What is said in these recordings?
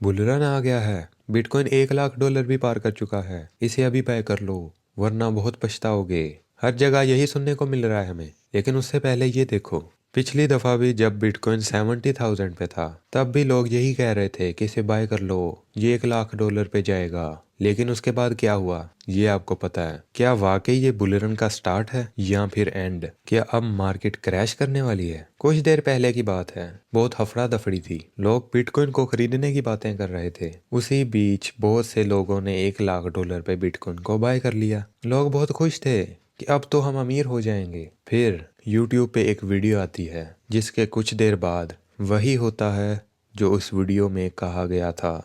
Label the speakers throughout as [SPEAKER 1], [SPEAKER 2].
[SPEAKER 1] Bull run आ गया है। Bitcoin $1 lakh भी पार कर चुका है। इसे अभी बाय कर लो वरना बहुत पछताओगे। हर जगह यही सुनने को मिल रहा है हमें। लेकिन उससे पहले ये देखो, पिछली दफा भी जब बिटकॉइन 70,000 पे था तब भी लोग यही कह रहे थे कि इसे बाय कर लो, ये $1 लाख पे जाएगा। लेकिन उसके बाद क्या हुआ ये आपको पता है। क्या वाकई ये बुलरन का स्टार्ट है या फिर एंड? क्या अब मार्केट क्रैश करने वाली है? कुछ देर पहले की बात है, बहुत हफड़ा दफड़ी थी। लोग बिटकॉइन को खरीदने की बातें कर रहे थे। उसी बीच बहुत से लोगों ने $1 लाख पे बिटकॉइन को बाय कर लिया। लोग बहुत खुश थे कि अब तो हम अमीर हो जाएंगे। फिर YouTube पे एक वीडियो आती है जिसके कुछ देर बाद वही होता है जो उस वीडियो में कहा गया था,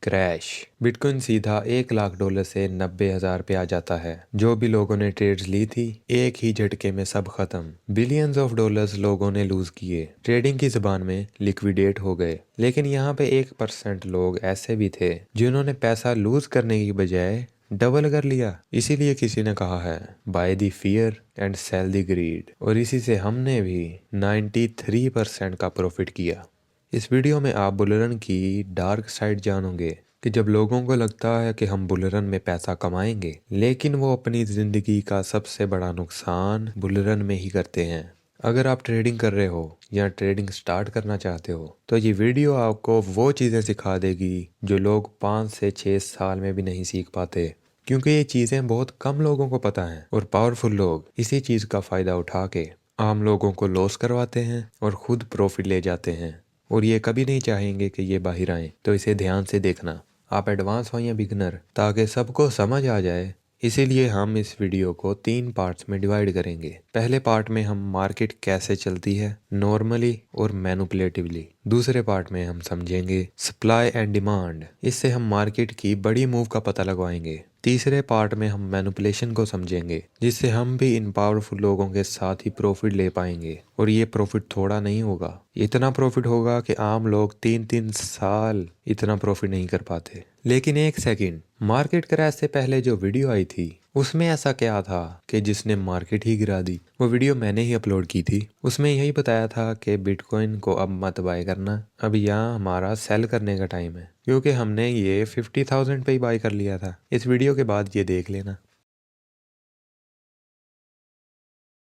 [SPEAKER 1] क्रैश। बिटकॉइन सीधा $1 लाख से 90,000 पे आ जाता है। जो भी लोगों ने ट्रेड्स ली थी एक ही झटके में सब खत्म। बिलियंस ऑफ डॉलर्स लोगों ने लूज किए, ट्रेडिंग की जुबान में लिक्विडेट हो गए। लेकिन यहाँ पे 1% लोग ऐसे भी थे जिन्होंने पैसा लूज करने की बजाय डबल कर लिया। इसीलिए किसी ने कहा है, buy the fear and sell the greed. और इसी से हमने भी 93% का प्रॉफिट किया। इस वीडियो में आप बुलरन की डार्क साइड जानोगे कि जब लोगों को लगता है कि हम बुलरन में पैसा कमाएंगे लेकिन वो अपनी जिंदगी का सबसे बड़ा नुकसान बुलरन में ही करते हैं। अगर आप ट्रेडिंग कर रहे हो या ट्रेडिंग स्टार्ट करना चाहते हो तो ये वीडियो आपको वो चीज़ें सिखा देगी जो लोग 5 से 6 साल में भी नहीं सीख पाते। क्योंकि ये चीज़ें बहुत कम लोगों को पता हैं और पावरफुल लोग इसी चीज़ का फ़ायदा उठा के आम लोगों को लॉस करवाते हैं और खुद प्रॉफिट ले जाते हैं। और ये कभी नहीं चाहेंगे कि ये बाहर आए। तो इसे ध्यान से देखना, आप एडवांस हो या बिगनर, ताकि सबको समझ आ जाए। इसीलिए हम इस वीडियो को 3 पार्ट्स में डिवाइड करेंगे। पहले पार्ट में हम मार्केट कैसे चलती है नॉर्मली और मैनिपुलेटिवली। दूसरे पार्ट में हम समझेंगे सप्लाई एंड डिमांड, इससे हम मार्केट की बड़ी मूव का पता लगवाएंगे। तीसरे पार्ट में हम मैनिपुलेशन को समझेंगे जिससे हम भी इन पावरफुल लोगों के साथ ही प्रॉफिट ले पाएंगे। और ये प्रॉफिट थोड़ा नहीं होगा, इतना प्रॉफिट होगा कि आम लोग 3-3 साल इतना प्रॉफिट नहीं कर पाते। लेकिन एक सेकंड, मार्केट क्रैश से पहले जो वीडियो आई थी उसमें ऐसा क्या था कि जिसने मार्केट ही गिरा दी? वो वीडियो मैंने ही अपलोड की थी। उसमें यही बताया था कि बिटकॉइन को अब मत बाय करना, अब यहाँ हमारा सेल करने का टाइम है। क्योंकि हमने ये 50,000 पे ही बाय कर लिया था। इस वीडियो के बाद ये देख लेना।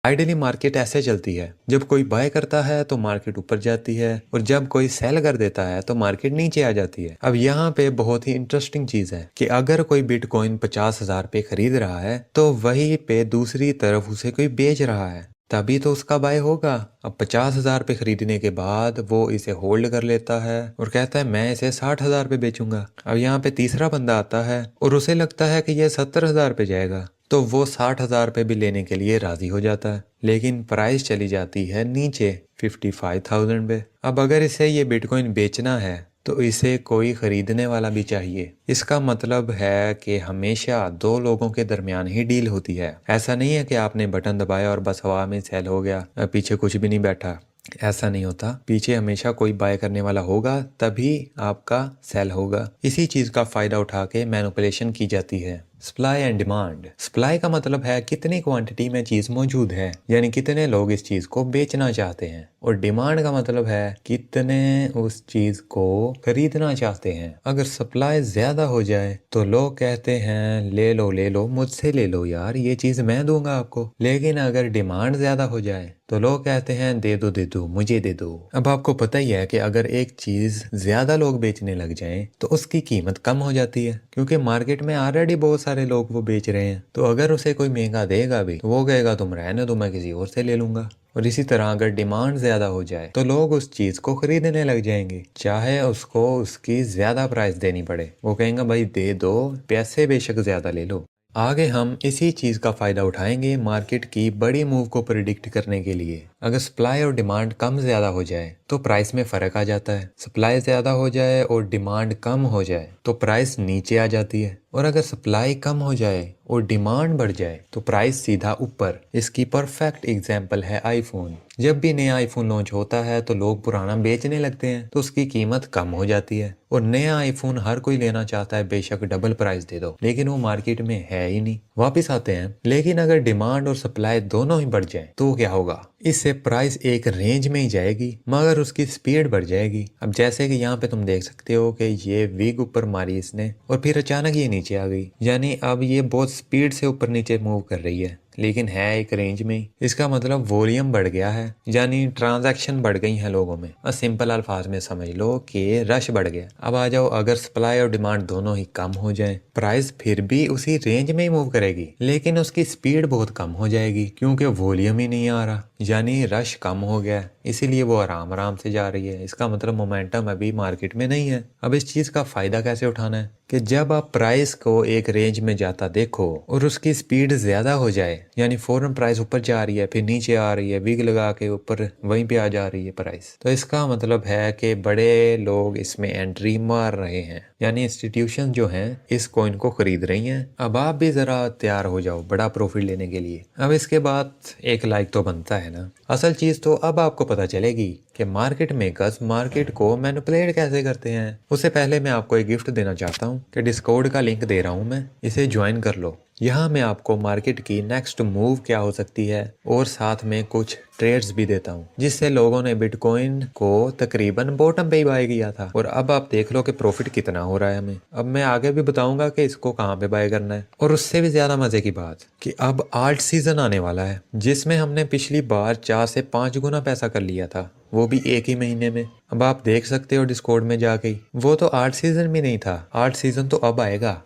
[SPEAKER 1] आइडियली मार्केट ऐसे चलती है, जब कोई बाय करता है तो मार्केट ऊपर जाती है और जब कोई सेल कर देता है तो मार्केट नीचे आ जाती है। अब यहाँ पे बहुत ही इंटरेस्टिंग चीज है कि अगर कोई बिटकॉइन 50,000 पे खरीद रहा है तो वहीं पे दूसरी तरफ उसे कोई बेच रहा है, तभी तो उसका बाय होगा। अब 50,000 पे खरीदने के बाद वो इसे होल्ड कर लेता है और कहता है मैं इसे 60,000 पे बेचूंगा। अब यहाँ पे तीसरा बंदा आता है और उसे लगता है कि ये 70,000 पे जाएगा तो वो 60,000 पे भी लेने के लिए राजी हो जाता है। लेकिन प्राइस चली जाती है नीचे 55,000 पे। अब अगर इसे ये बिटकॉइन बेचना है तो इसे कोई खरीदने वाला भी चाहिए। इसका मतलब है कि हमेशा दो लोगों के दरमियान ही डील होती है। ऐसा नहीं है कि आपने बटन दबाया और बस हवा में सेल हो गया, पीछे कुछ भी नहीं बैठा। ऐसा नहीं होता, पीछे हमेशा कोई बाय करने वाला होगा तभी आपका सेल होगा। इसी चीज का फायदा उठा के मैनिपुलेशन की जाती है। Supply and demand. सप्लाई का मतलब है कितनी क्वांटिटी में चीज मौजूद है, यानी कितने लोग इस चीज को बेचना चाहते हैं। और डिमांड का मतलब है कितने उस चीज को खरीदना चाहते हैं। अगर सप्लाई ज्यादा हो जाए तो लोग कहते हैं ले लो मुझसे ले लो यार, ये चीज मैं दूंगा आपको। लेकिन अगर डिमांड ज्यादा हो जाए तो लोग कहते हैं दे दो मुझे दे दो। अब आपको पता ही है कि अगर एक चीज ज्यादा लोग बेचने लग जाएं तो उसकी कीमत कम हो जाती है, क्योंकि मार्केट में ऑलरेडी बहुत सारे लोग वो बेच रहे हैं। तो अगर उसे कोई महंगा देगा भी तो वो कहेगा तुम रहने दो, मैं किसी और से ले लूंगा। और इसी तरह अगर डिमांड ज्यादा हो जाए तो लोग उस चीज को खरीदने लग जाएंगे, चाहे उसको उसकी ज्यादा प्राइस देनी पड़े। वो कहेंगे भाई दे दो, पैसे बेशक ज्यादा ले लो। आगे हम इसी चीज का फायदा उठाएंगे मार्केट की बड़ी मूव को प्रिडिक्ट करने के लिए। अगर सप्लाई और डिमांड कम ज्यादा हो जाए तो प्राइस में फर्क आ जाता है। सप्लाई ज्यादा हो जाए और डिमांड कम हो जाए तो प्राइस नीचे आ जाती है। और अगर सप्लाई कम हो जाए और डिमांड बढ़ जाए तो प्राइस सीधा ऊपर। इसकी परफेक्ट एग्जांपल है आईफोन। जब भी नया आईफोन लॉन्च होता है तो लोग पुराना बेचने लगते हैं तो उसकी कीमत कम हो जाती है। और नया आईफोन हर कोई लेना चाहता है, बेशक डबल प्राइस दे दो, लेकिन वो मार्केट में है ही नहीं। वापिस आते हैं, लेकिन अगर डिमांड और सप्लाई दोनों ही बढ़ जाए तो क्या होगा? इससे
[SPEAKER 2] प्राइस एक रेंज में ही जाएगी मगर उसकी स्पीड बढ़ जाएगी। अब जैसे कि यहाँ पे तुम देख सकते हो कि ये विग ऊपर मारी इसने और फिर अचानक ये नीचे आ गई, यानी अब ये बहुत स्पीड से ऊपर नीचे मूव कर रही है, लेकिन है एक रेंज में। इसका मतलब वॉल्यूम बढ़ गया है, यानी ट्रांजैक्शन बढ़ गई हैं लोगों में, और सिंपल अल्फाज में समझ लो कि रश बढ़ गया। अब आ जाओ, अगर सप्लाई और डिमांड दोनों ही कम हो जाए, प्राइस फिर भी उसी रेंज में ही मूव करेगी, लेकिन उसकी स्पीड बहुत कम हो जाएगी क्योंकि वॉल्यूम ही नहीं आ रहा, यानी रश कम हो गया, इसीलिए वो आराम आराम से जा रही है। इसका मतलब मोमेंटम अभी मार्केट में नहीं है। अब इस चीज का फायदा कैसे उठाना है कि जब आप प्राइस को एक रेंज में जाता देखो और उसकी स्पीड ज्यादा हो जाए, यानी फौरन प्राइस ऊपर जा रही है फिर नीचे आ रही है, विग लगा के ऊपर वहीं पे आ जा रही है प्राइस, तो इसका मतलब है कि बड़े लोग इसमें एंट्री मार रहे हैं, यानी इंस्टीट्यूशन जो हैं इस कॉइन को खरीद रही हैं। अब आप भी जरा तैयार हो जाओ बड़ा प्रॉफिट लेने के लिए। अब इसके बाद एक लाइक तो बनता है ना। असल चीज तो अब आपको पता चलेगी कि मार्केट मेकर्स मार्केट को मैनिपुलेट कैसे करते हैं। उससे पहले मैं आपको एक गिफ्ट देना चाहता हूँ कि डिस्कॉर्ड का लिंक दे रहा हूँ मैं, इसे ज्वाइन कर लो। यहाँ मैं आपको मार्केट की नेक्स्ट मूव क्या हो सकती है और साथ में कुछ ट्रेड्स भी देता हूँ, जिससे लोगों ने बिटकॉइन को तकरीबन बॉटम पे ही बाय किया था और अब आप देख लो कि प्रॉफिट कितना हो रहा है हमें। अब मैं आगे भी बताऊंगा कि इसको कहाँ पे बाय करना है। और उससे भी ज्यादा मजे की बात कि अब आल्ट सीजन आने वाला है, जिसमें हमने पिछली बार 4 से 5 गुना पैसा कर लिया था, वो भी एक ही महीने में। अब आप देख सकते हो डिस्कॉर्ड में जाके, वो तो आल्ट सीजन में नहीं था, आल्ट सीजन तो अब आएगा।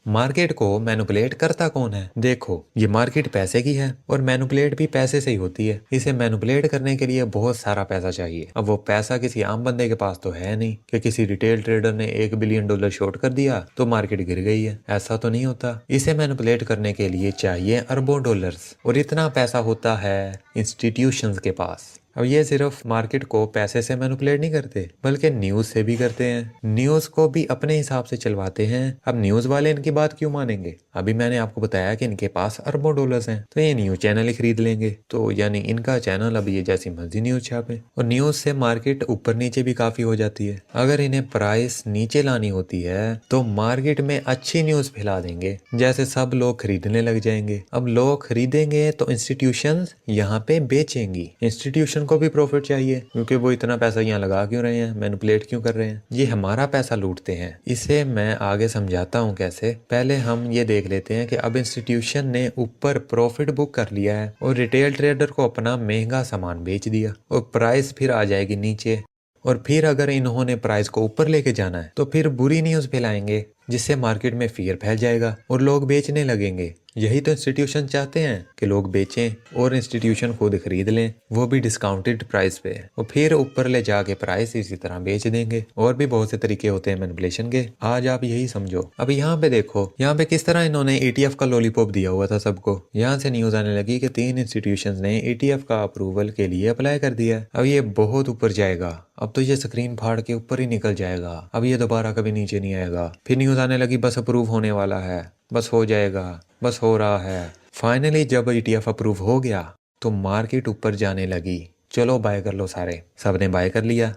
[SPEAKER 2] मार्केट को मैनिपुलेट करता कौन है? देखो, ये मार्केट पैसे की है और मैनिपुलेट भी पैसे से ही होती है। इसे मैनिपुलेट करने के लिए बहुत सारा पैसा चाहिए। अब वो पैसा किसी आम बंदे के पास तो है नहीं कि किसी रिटेल ट्रेडर ने $1 बिलियन शॉर्ट कर दिया तो मार्केट गिर गई है, ऐसा तो नहीं होता। इसे मैनिपुलेट करने के लिए चाहिए अरबों डॉलर्स, और इतना पैसा होता है इंस्टीट्यूशंस के पास। अब ये सिर्फ मार्केट को पैसे से मैनिपुलेट नहीं करते, बल्कि न्यूज से भी करते हैं। न्यूज को भी अपने हिसाब से चलवाते हैं। अब न्यूज वाले इनकी बात क्यों मानेंगे? अभी मैंने आपको बताया कि इनके पास अरबों डॉलर्स हैं, तो ये न्यूज चैनल ही खरीद लेंगे, तो यानी इनका चैनल अब ये जैसी मर्जी न्यूज छापे। और न्यूज से मार्केट ऊपर नीचे भी काफी हो जाती है। अगर इन्हें प्राइस नीचे लानी होती है तो मार्केट में अच्छी न्यूज फैला देंगे, जैसे सब लोग खरीदने लग जाएंगे। अब लोग खरीदेंगे तो इंस्टीट्यूशन यहाँ पे बेचेंगी। इंस्टीट्यूशन को भी प्रॉफिट चाहिए, क्योंकि वो इतना पैसा यहाँ लगा क्यों रहे हैं, मैनिपुलेट क्यों कर रहे हैं, ये हमारा पैसा लूटते हैं। इसे मैं आगे समझाता हूँ कैसे। पहले हम ये देख लेते हैं कि अब इंस्टीट्यूशन ने ऊपर प्रॉफिट बुक कर लिया है और रिटेल ट्रेडर को अपना महंगा सामान बेच दिया, और प्राइस फिर आ जाएगी नीचे। और फिर अगर इन्होंने प्राइस को ऊपर लेके जाना है तो फिर बुरी न्यूज फैलाएंगे, जिससे मार्केट में फियर फैल जाएगा और लोग बेचने लगेंगे। यही तो इंस्टीट्यूशन चाहते हैं कि लोग बेचें और इंस्टीट्यूशन खुद खरीद लें, वो भी डिस्काउंटेड प्राइस पे, और फिर ऊपर ले जाके प्राइस इसी तरह बेच देंगे। और भी बहुत से तरीके होते हैं मैनिपुलेशन के, आज आप यही समझो। अब यहाँ पे देखो, यहाँ पे किस तरह इन्होंने ETF का लॉलीपॉप दिया हुआ था सबको। यहाँ से न्यूज आने लगी कि 3 इंस्टीट्यूशन ने ETF का अप्रूवल के लिए अप्लाई कर दिया। अब ये बहुत ऊपर जाएगा, अब तो ये स्क्रीन फाड़ के ऊपर ही निकल जाएगा, अब ये दोबारा कभी नीचे नहीं आएगा। फिर न्यूज आने लगी बस अप्रूव होने वाला है, बस हो जाएगा, बस हो रहा है। फाइनली जब ETF अप्रूव हो गया तो मार्केट ऊपर जाने लगी। चलो बाय कर लो सारे, सबने बाय कर लिया।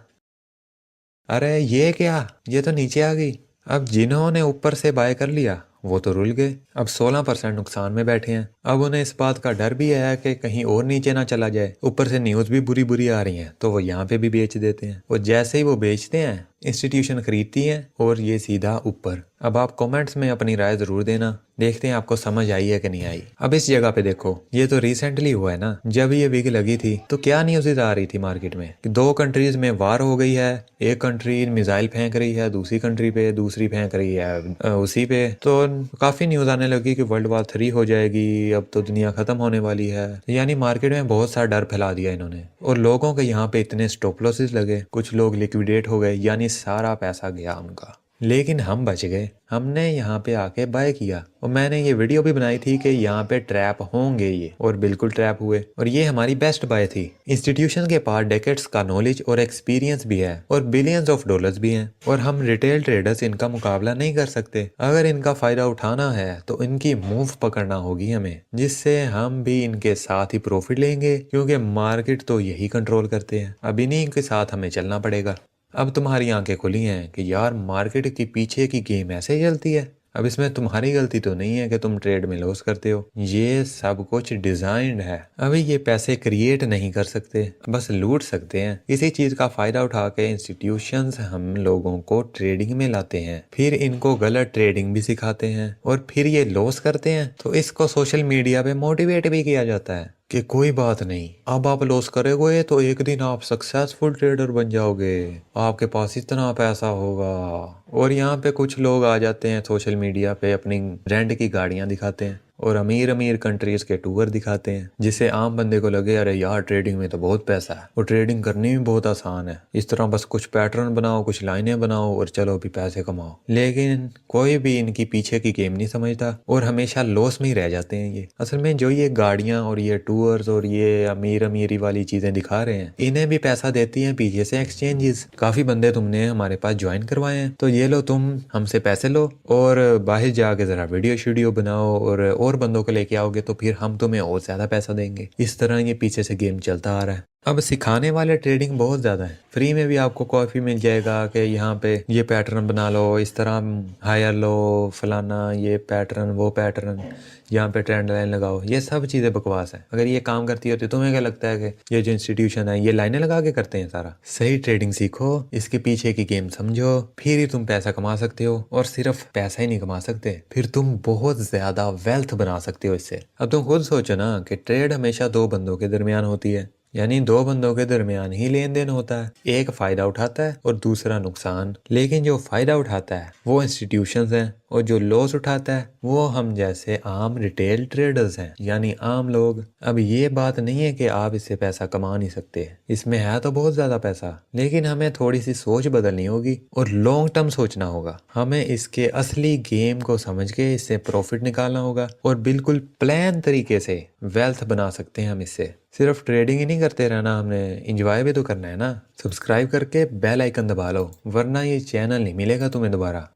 [SPEAKER 2] अरे ये क्या, ये तो नीचे आ गई। अब जिन्होंने ऊपर से बाय कर लिया वो तो रुल गए, अब 16% नुकसान में बैठे हैं। अब उन्हें इस बात का डर भी है कि कहीं और नीचे ना चला जाए, ऊपर से न्यूज भी बुरी बुरी आ रही हैं, तो वो यहाँ पे भी बेच देते हैं। और जैसे ही वो बेचते हैं इंस्टीट्यूशन खरीदती हैं और ये सीधा ऊपर। अब आप कमेंट्स में अपनी राय जरूर देना, देखते हैं आपको समझ आई है कि नहीं आई। अब इस जगह पे देखो, ये तो रिसेंटली हुआ है ना, जब ये विग लगी थी तो क्या न्यूज़ आ रही थी मार्केट में कि 2 कंट्रीज में वार हो गई है, एक कंट्री मिसाइल फेंक रही है दूसरी कंट्री पे, दूसरी फेंक रही है उसी पे। तो काफी न्यूज आने लगी कि वर्ल्ड वॉर 3 हो जाएगी, अब तो दुनिया खत्म होने वाली है। यानी मार्केट में बहुत सारा डर फैला दिया इन्होंने, और लोगों के यहाँ पे इतने स्टॉप लॉसेस लगे, कुछ लोग लिक्विडेट हो गए, यानी सारा पैसा गया उनका। लेकिन हम बच गए, हमने यहाँ पे आके बाय किया। और मैंने ये वीडियो भी बनाई थी कि यहाँ पे ट्रैप होंगे ये, और बिल्कुल ट्रैप हुए, और ये हमारी बेस्ट बाय थी। इंस्टीट्यूशन के पास डेकेड्स का नॉलेज और एक्सपीरियंस भी है और बिलियंस ऑफ डॉलर्स भी हैं, और हम रिटेल ट्रेडर्स इनका मुकाबला नहीं कर सकते। अगर इनका फायदा उठाना है तो इनकी मूव पकड़ना होगी हमें, जिससे हम भी इनके साथ ही प्रॉफिट लेंगे, क्योंकि मार्केट तो यही कंट्रोल करते हैं। अब इन्हीं के साथ हमें चलना पड़ेगा। अब तुम्हारी आंखें खुली हैं कि यार मार्केट के पीछे की गेम ऐसे चलती है। अब इसमें तुम्हारी गलती तो नहीं है कि तुम ट्रेड में लॉस करते हो, ये सब कुछ डिजाइंड है। अभी ये पैसे क्रिएट नहीं कर सकते, बस लूट सकते हैं। इसी चीज का फायदा उठा के इंस्टीट्यूशंस हम लोगों को ट्रेडिंग में लाते हैं, फिर इनको गलत ट्रेडिंग भी सिखाते हैं और फिर ये लॉस करते हैं। तो इसको सोशल मीडिया पे मोटिवेट भी किया जाता है कि कोई बात नहीं, अब आप लॉस करोगे तो एक दिन आप सक्सेसफुल ट्रेडर बन जाओगे, आपके पास इतना पैसा होगा। और यहाँ पे कुछ लोग आ जाते हैं सोशल मीडिया पे, अपनी ब्रांड की गाड़ियां दिखाते हैं और अमीर अमीर कंट्रीज के टूर दिखाते हैं, जिससे आम बंदे को लगे अरे यार ट्रेडिंग में तो बहुत पैसा है और ट्रेडिंग करनी भी बहुत आसान है। इस तरह बस कुछ पैटर्न बनाओ, कुछ लाइनें बनाओ और चलो भी पैसे कमाओ। लेकिन कोई भी इनकी पीछे की गेम नहीं समझता और हमेशा लॉस में ही रह जाते हैं। ये असल में जो ये गाड़ियां और ये टूर्स और ये अमीर अमीरी वाली चीजें दिखा रहे हैं, इन्हें भी पैसा देती हैं पीछे से एक्सचेंजेस। काफी बंदे तुमने हमारे पास ज्वाइन करवाए हैं, तो ये लो तुम हमसे पैसे लो और बाहर जाके जरा वीडियो शीडियो बनाओ और बंदों को लेके आओगे तो फिर हम तुम्हें और ज्यादा पैसा देंगे। इस तरह ये पीछे से गेम चलता आ रहा है। अब सिखाने वाले ट्रेडिंग बहुत ज़्यादा है। फ्री में भी आपको कॉफ़ी मिल जाएगा कि यहाँ पे ये पैटर्न बना लो, इस तरह हायर लो, फलाना ये पैटर्न वो पैटर्न, यहाँ पे ट्रेंड लाइन लगाओ। ये सब चीज़ें बकवास है। अगर ये काम करती होती तुम्हें क्या लगता है कि ये जो इंस्टीट्यूशन है ये लाइनें लगा के करते हैं सारा? सही ट्रेडिंग सीखो, इसके पीछे की गेम समझो, फिर ही तुम पैसा कमा सकते हो। और सिर्फ पैसा ही नहीं कमा सकते, फिर तुम बहुत ज़्यादा वेल्थ बना सकते हो इससे। अब तुम खुद सोचो ना कि ट्रेड हमेशा दो बंदों के दरमियान होती है, यानी दो बंदों के दरमियान ही लेन देन होता है। एक फायदा उठाता है और दूसरा नुकसान। लेकिन जो फायदा उठाता है वो इंस्टीट्यूशंस हैं और जो लॉस उठाता है वो हम जैसे आम रिटेल ट्रेडर्स हैं, यानी आम लोग। अब ये बात नहीं है कि आप इससे पैसा कमा नहीं सकते, इसमें है तो बहुत ज्यादा पैसा, लेकिन हमें थोड़ी सी सोच बदलनी होगी और लॉन्ग टर्म सोचना होगा। हमें इसके असली गेम को समझ के इससे प्रॉफिट निकालना होगा और बिल्कुल प्लान तरीके से वेल्थ बना सकते हैं हम इससे। सिर्फ ट्रेडिंग ही नहीं करते रहना, हमने इंजॉय भी तो करना है ना। सब्सक्राइब करके बेल आइकन दबा लो, वरना ये चैनल नहीं मिलेगा तुम्हें दोबारा।